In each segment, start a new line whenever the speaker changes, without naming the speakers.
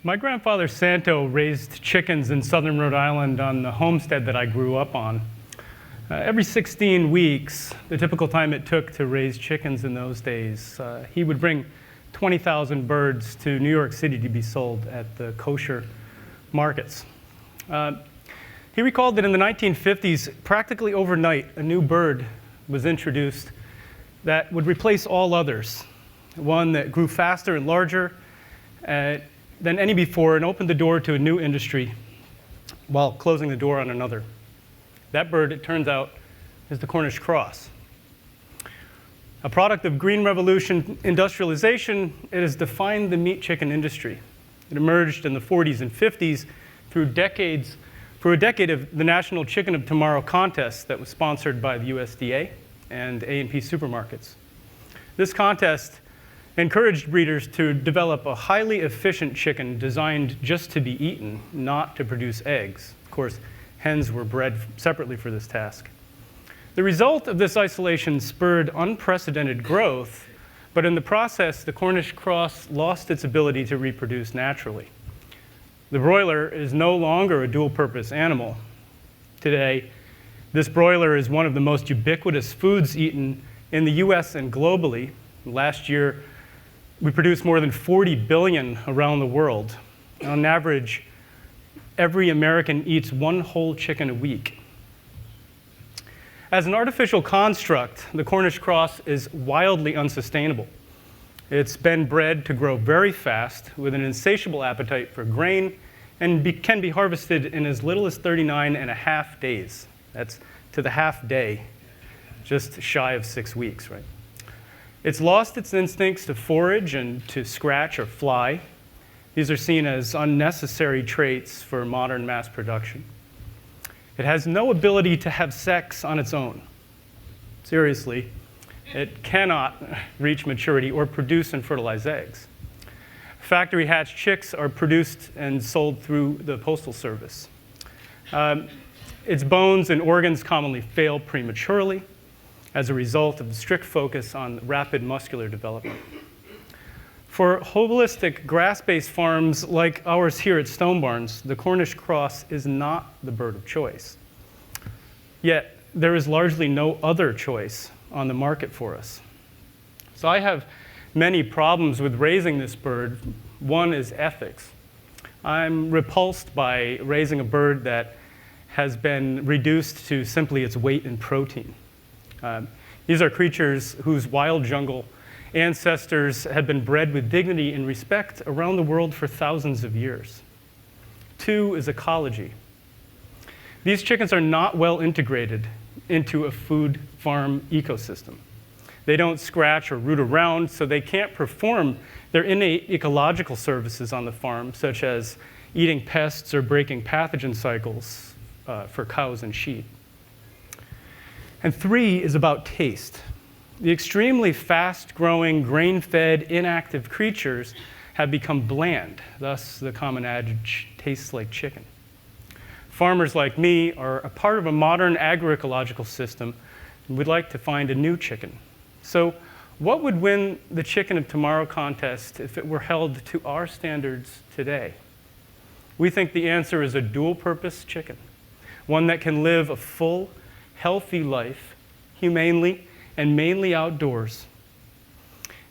My grandfather Santo raised chickens in southern Rhode Island on the homestead that I grew up on. Every 16 weeks, the typical time it took to raise chickens in those days, he would bring 20,000 birds to New York City to be sold at the kosher markets. He recalled that in the 1950s, practically overnight, a new bird was introduced that would replace all others, one that grew faster and larger than any before and opened the door to a new industry while closing the door on another. That bird, it turns out, is the Cornish cross. A product of Green Revolution industrialization, it has defined the meat chicken industry. It emerged in the 40s and 50s through a decade of the National Chicken of Tomorrow contest that was sponsored by the USDA and A&P supermarkets. This contest encouraged breeders to develop a highly efficient chicken designed just to be eaten, not to produce eggs. Of course, hens were bred separately for this task. The result of this isolation spurred unprecedented growth, but in the process, the Cornish cross lost its ability to reproduce naturally. The broiler is no longer a dual-purpose animal. Today, this broiler is one of the most ubiquitous foods eaten in the US and globally. Last year, we produced more than 40 billion around the world. On average, every American eats one whole chicken a week. As an artificial construct, the Cornish cross is wildly unsustainable. It's been bred to grow very fast with an insatiable appetite for grain and can be harvested in as little as 39 and a half days. That's to the half day, just shy of 6 weeks, right? It's lost its instincts to forage and to scratch or fly. These are seen as unnecessary traits for modern mass production. It has no ability to have sex on its own. Seriously, it cannot reach maturity or produce and fertilize eggs. Factory hatched chicks are produced and sold through the Postal Service. Its bones and organs commonly fail prematurely as a result of the strict focus on rapid muscular development. For holistic grass-based farms like ours here at Stone Barns, the Cornish cross is not the bird of choice. Yet, there is largely no other choice on the market for us. So I have many problems with raising this bird. One is ethics. I'm repulsed by raising a bird that has been reduced to simply its weight and protein. These are creatures whose wild jungle ancestors have been bred with dignity and respect around the world for thousands of years. Two is ecology. These chickens are not well integrated into a food farm ecosystem. They don't scratch or root around, so they can't perform their innate ecological services on the farm, such as eating pests or breaking pathogen cycles for cows and sheep. And three is about taste. The extremely fast-growing, grain-fed, inactive creatures have become bland. Thus, the common adage, tastes like chicken. Farmers like me are a part of a modern agroecological system, and we'd like to find a new chicken. So what would win the Chicken of Tomorrow contest if it were held to our standards today? We think the answer is a dual-purpose chicken, one that can live a full, healthy life, humanely and mainly outdoors,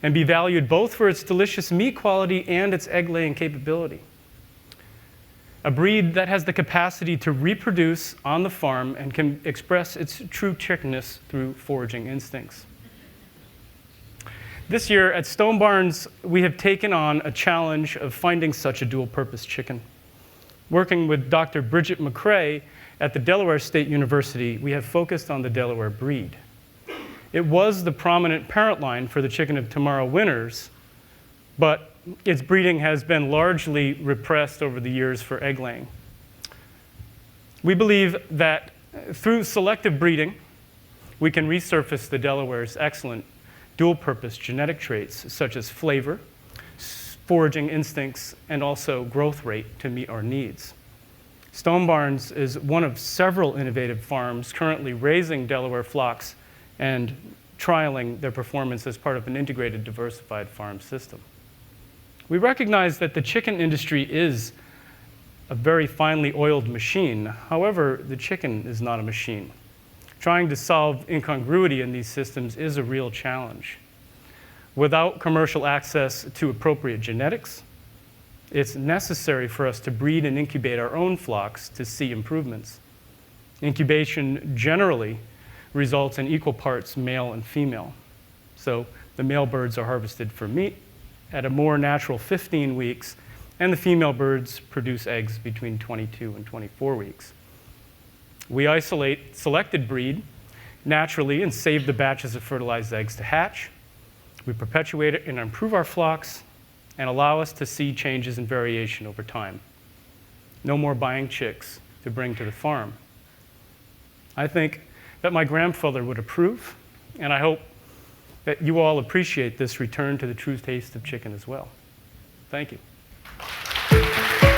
and be valued both for its delicious meat quality and its egg-laying capability. A breed that has the capacity to reproduce on the farm and can express its true chickenness through foraging instincts. This year at Stone Barns, we have taken on a challenge of finding such a dual-purpose chicken. Working with Dr. Bridget McCrae at the Delaware State University, we have focused on the Delaware breed. It was the prominent parent line for the Chicken of Tomorrow winners, but its breeding has been largely repressed over the years for egg laying. We believe that through selective breeding, we can resurface the Delaware's excellent dual-purpose genetic traits such as flavor, foraging instincts, and also growth rate to meet our needs. Stone Barns is one of several innovative farms currently raising Delaware flocks and trialing their performance as part of an integrated, diversified farm system. We recognize that the chicken industry is a very finely oiled machine. However, the chicken is not a machine. Trying to solve incongruity in these systems is a real challenge. Without commercial access to appropriate genetics, it's necessary for us to breed and incubate our own flocks to see improvements. Incubation generally results in equal parts male and female. So the male birds are harvested for meat at a more natural 15 weeks, and the female birds produce eggs between 22 and 24 weeks. We isolate selected breed naturally and save the batches of fertilized eggs to hatch. We perpetuate it and improve our flocks and allow us to see changes in variation over time. No more buying chicks to bring to the farm. I think that my grandfather would approve, and I hope that you all appreciate this return to the true taste of chicken as well. Thank you.